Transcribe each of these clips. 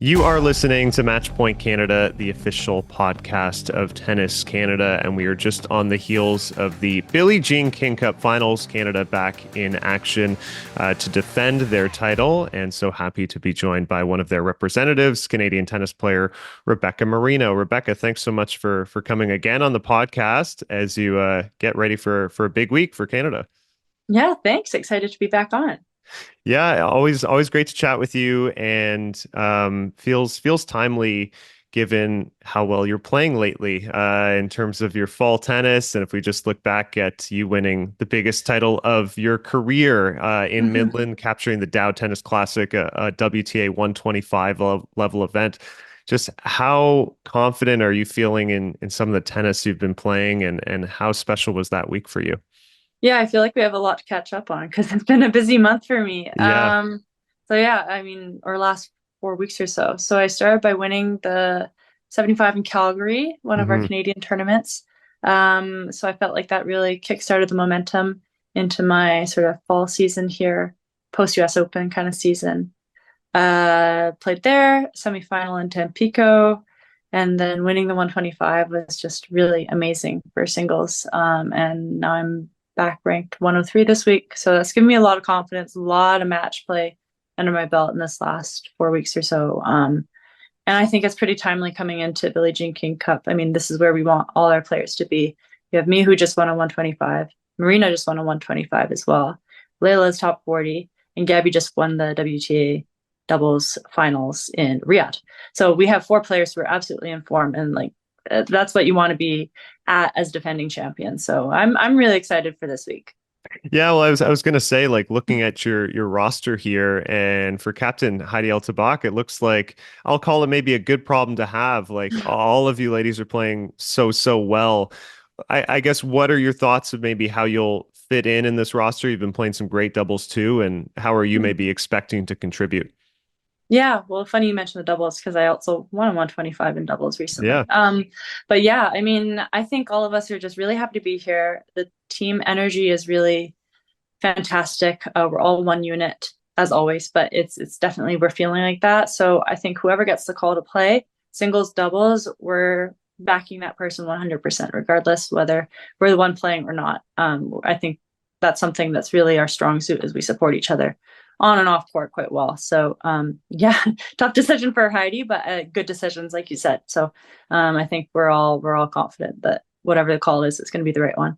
You are listening to Matchpoint Canada, the official podcast of Tennis Canada, and we are just on the heels of the Billie Jean King Cup Finals. Canada back in action to defend their title, and so happy to be joined by one of their representatives, Canadian tennis player Rebecca Marino. Rebecca, thanks so much for coming again on the podcast as you get ready for a big week for Canada. Yeah, thanks. Excited to be back on. Yeah, always great to chat with you, and feels timely given how well you're playing lately in terms of your fall tennis. And if we just look back at you winning the biggest title of your career in Midland, capturing the Dow Tennis Classic, a WTA 125 level event. Just how confident are you feeling in some of the tennis you've been playing, and how special was that week for you? Yeah, I feel like we have a lot to catch up on because it's been a busy month for me. Yeah. So yeah, I mean, or last 4 weeks or so. So I started by winning the 75 in Calgary, one of our hmm Canadian tournaments. So I felt like that really kickstarted the momentum into my sort of fall season here, post US Open kind of season. Played there, semifinal in Tampico, and then winning the 125 was just really amazing for singles. And now I'm back ranked 103 this week. So that's given me a lot of confidence, a lot of match play under my belt in this last 4 weeks or so. And I think it's pretty timely coming into Billie Jean King Cup. I mean, this is where we want all our players to be. You have me who just won a 125. Marina just won a 125 as well. Layla's top 40, and Gabby just won the WTA doubles finals in Riyadh. So we have four players who are absolutely in form, and like that's what you want to be at as defending champion. So I'm really excited for this week. Yeah, well, I was gonna say, like, looking at your roster here, and for Captain Heidi Altabach, it looks like I'll call it maybe a good problem to have. Like, all of you ladies are playing so well. I guess, what are your thoughts of maybe how you'll fit in this roster? You've been playing some great doubles too, and how are you maybe expecting to contribute? Yeah, well, funny you mentioned the doubles because I also won a 125 in doubles recently. Yeah. But yeah, I mean, I think all of us are just really happy to be here. The team energy is really fantastic. We're all one unit as always, but it's definitely we're feeling like that. So I think whoever gets the call to play, singles, doubles, we're backing that person 100%, regardless whether we're the one playing or not. I think that's something that's really our strong suit is we support each other on and off court quite well. So yeah, tough decision for Heidi, but good decisions, like you said. So I think we're all confident that whatever the call is, it's going to be the right one.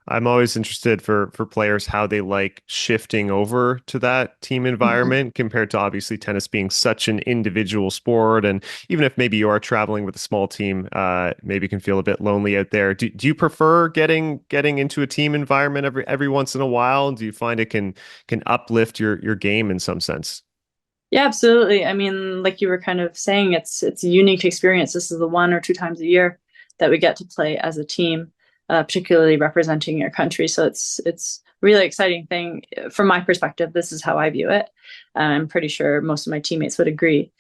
I'm always interested for players how they like shifting over to that team environment compared to obviously tennis being such an individual sport. And even if maybe you are traveling with a small team, maybe can feel a bit lonely out there. Do you prefer getting into a team environment every once in a while? Do you find it can uplift your game in some sense? Yeah, absolutely. I mean, like you were kind of saying, it's a unique experience. This is the one or two times a year that we get to play as a team, particularly representing your country. So it's really exciting thing from my perspective. This is how I view it. I'm pretty sure most of my teammates would agree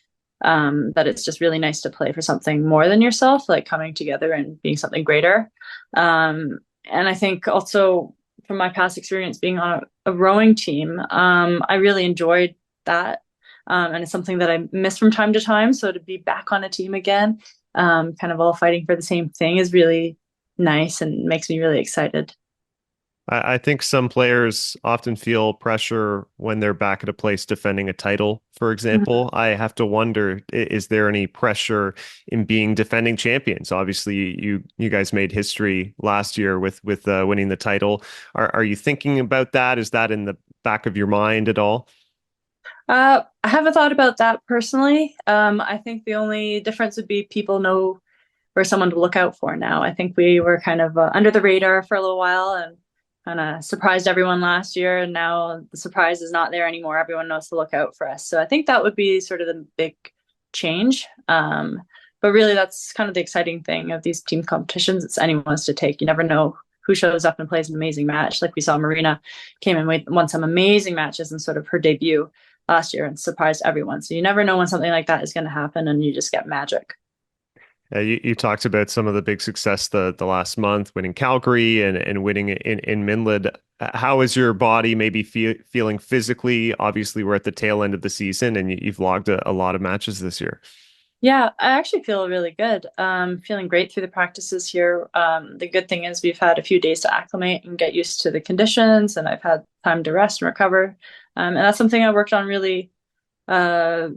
that it's just really nice to play for something more than yourself, like coming together and being something greater. And I think also from my past experience being on a rowing team, I really enjoyed that and it's something that I miss from time to time. So to be back on a team again, kind of all fighting for the same thing is really nice and makes me really excited. I think some players often feel pressure when they're back at a place defending a title, for Mhm. example. I have to wonder, is there any pressure in being defending champions? Obviously, you guys made history last year with winning the title. Are you thinking about that? Is that in the back of your mind at all? I haven't thought about that personally. I think the only difference would be people know for someone to look out for now. I think we were kind of under the radar for a little while and kind of surprised everyone last year. And now the surprise is not there anymore. Everyone knows to look out for us. So I think that would be sort of the big change. But really, that's kind of the exciting thing of these team competitions. It's anyone's to take. You never know who shows up and plays an amazing match. Like we saw Marina came and won some amazing matches in sort of her debut last year and surprised everyone. So you never know when something like that is going to happen and you just get magic. You talked about some of the big success the last month, winning Calgary and winning in Midland. How is your body maybe feeling physically? Obviously, we're at the tail end of the season, and you've logged a lot of matches this year. Yeah, I actually feel really good. Feeling great through the practices here. The good thing is we've had a few days to acclimate and get used to the conditions, and I've had time to rest and recover. And that's something I worked on really. Uh,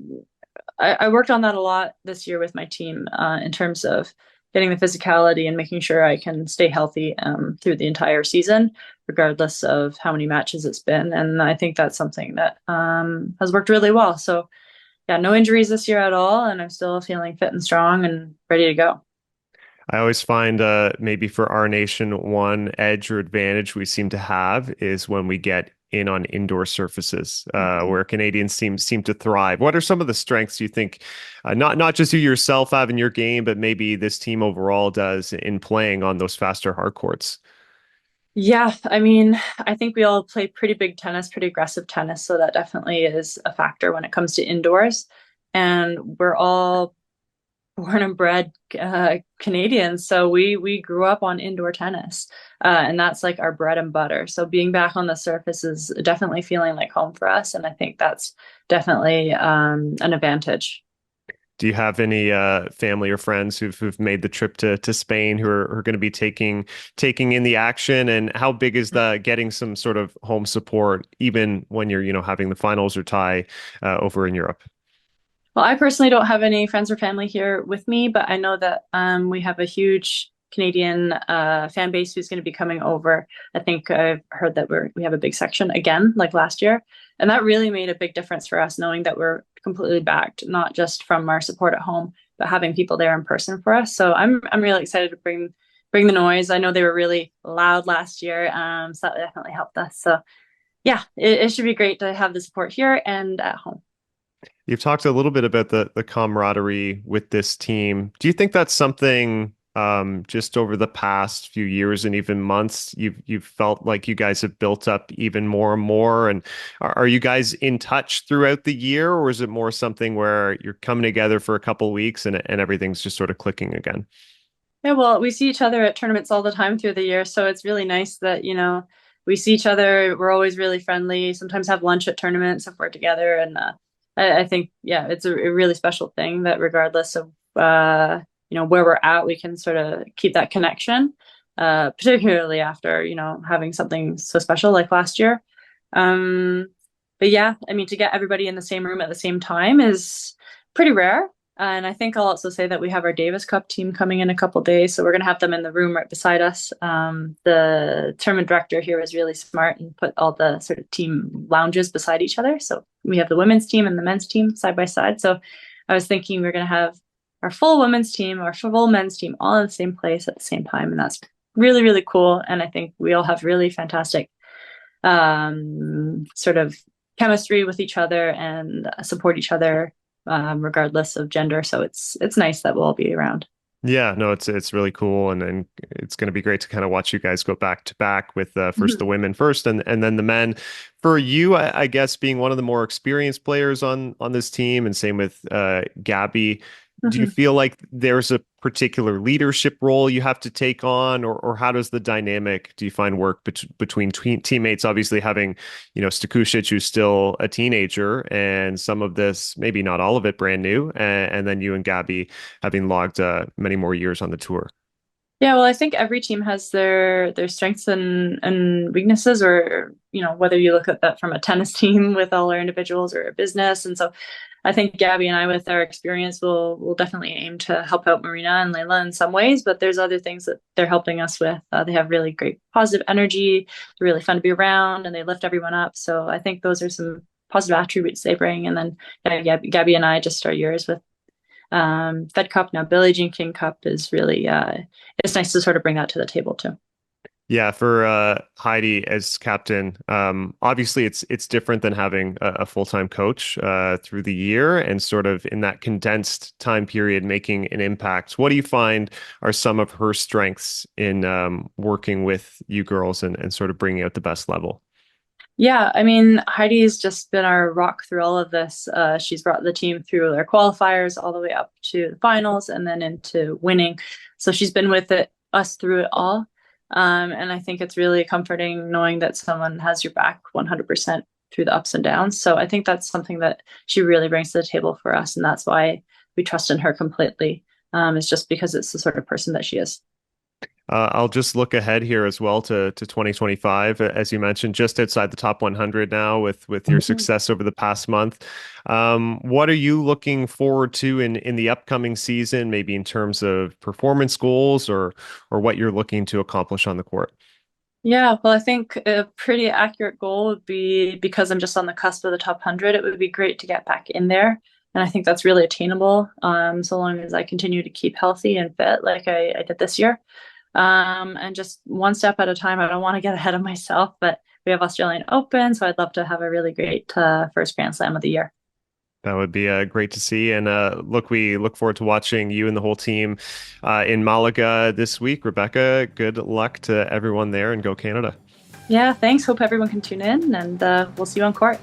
I worked on that a lot this year with my team in terms of getting the physicality and making sure I can stay healthy through the entire season, regardless of how many matches it's been. And I think that's something that has worked really well. So yeah, no injuries this year at all, and I'm still feeling fit and strong and ready to go. I always find maybe for our nation, one edge or advantage we seem to have is when we get in on indoor surfaces, Mhm. where Canadians seem to thrive. What are some of the strengths you think, not just you yourself have in your game, but maybe this team overall does in playing on those faster hard courts? Yeah, I mean, I think we all play pretty big tennis, pretty aggressive tennis, so that definitely is a factor when it comes to indoors. And we're all born and bred Canadians, so we grew up on indoor tennis, and that's like our bread and butter. So being back on the surface is definitely feeling like home for us, and I think that's definitely an advantage. Do you have any family or friends who've made the trip to Spain who are going to be taking in the action? And how big is the getting some sort of home support, even when you're having the finals or tie over in Europe? Well, I personally don't have any friends or family here with me, but I know that we have a huge Canadian fan base who's going to be coming over. I think I've heard that we have a big section again, like last year, and that really made a big difference for us, knowing that we're completely backed, not just from our support at home, but having people there in person for us. So I'm really excited to bring the noise. I know they were really loud last year, so that definitely helped us. So yeah, it should be great to have the support here and at home. You've talked a little bit about the camaraderie with this team. Do you think that's something just over the past few years and even months you've felt like you guys have built up even more and more? And are you guys in touch throughout the year, or is it more something where you're coming together for a couple of weeks and everything's just sort of clicking again? Yeah, well, we see each other at tournaments all the time through the year, so it's really nice that, we see each other. We're always really friendly, sometimes have lunch at tournaments if we're together. And I think, yeah, it's a really special thing that regardless of, where we're at, we can sort of keep that connection, particularly after, having something so special like last year. Um, but yeah, I mean, to get everybody in the same room at the same time is pretty rare. And I think I'll also say that we have our Davis Cup team coming in a couple days, so we're going to have them in the room right beside us. The tournament director here was really smart and put all the sort of team lounges beside each other. So we have the women's team and the men's team side by side. So I was thinking we're going to have our full women's team, our full men's team, all in the same place at the same time, and that's really really cool. And I think we all have really fantastic sort of chemistry with each other and support each other regardless of gender. So it's nice that we'll all be around. Yeah, no, it's really cool, and it's going to be great to kind of watch you guys go back to back with first the Mhm. women first, and then the men. For you, I guess being one of the more experienced players on this team, and same with Gabby, do you Mhm. feel like there's a particular leadership role you have to take on, or how does the dynamic do you find work between teammates? Obviously, having Stakusic, who's still a teenager, and some of this, maybe not all of it, brand new, and then you and Gabby having logged many more years on the tour. Yeah, well, I think every team has their strengths and weaknesses, or whether you look at that from a tennis team with all our individuals or a business. And so, I think Gabby and I, with our experience, will definitely aim to help out Marina and Layla in some ways. But there's other things that they're helping us with. They have really great positive energy. They're really fun to be around, and they lift everyone up. So I think those are some positive attributes they bring. And then yeah, Gabby and I just our years with Fed Cup, now Billie Jean King Cup is really it's nice to sort of bring that to the table too. Yeah, for Heidi as captain, obviously it's different than having a full-time coach through the year and sort of in that condensed time period making an impact. What do you find are some of her strengths in working with you girls and sort of bringing out the best level? Yeah, I mean, Heidi's just been our rock through all of this. She's brought the team through their qualifiers all the way up to the finals and then into winning. So she's been with us through it all. And I think it's really comforting knowing that someone has your back 100% through the ups and downs. So I think that's something that she really brings to the table for us. And that's why we trust in her completely, is just because it's the sort of person that she is. I'll just look ahead here as well to 2025, as you mentioned, just outside the top 100 now with your Mhm. success over the past month. What are you looking forward to in the upcoming season, maybe in terms of performance goals or what you're looking to accomplish on the court? Yeah, well, I think a pretty accurate goal would be because I'm just on the cusp of the top 100, it would be great to get back in there. And I think that's really attainable, so long as I continue to keep healthy and fit like I did this year. And just one step at a time. I don't want to get ahead of myself, but we have Australian Open, so I'd love to have a really great first Grand Slam of the year. That would be great to see. And look, we look forward to watching you and the whole team in Malaga this week. Rebecca, good luck to everyone there and go Canada. Yeah, thanks. Hope everyone can tune in, and we'll see you on court.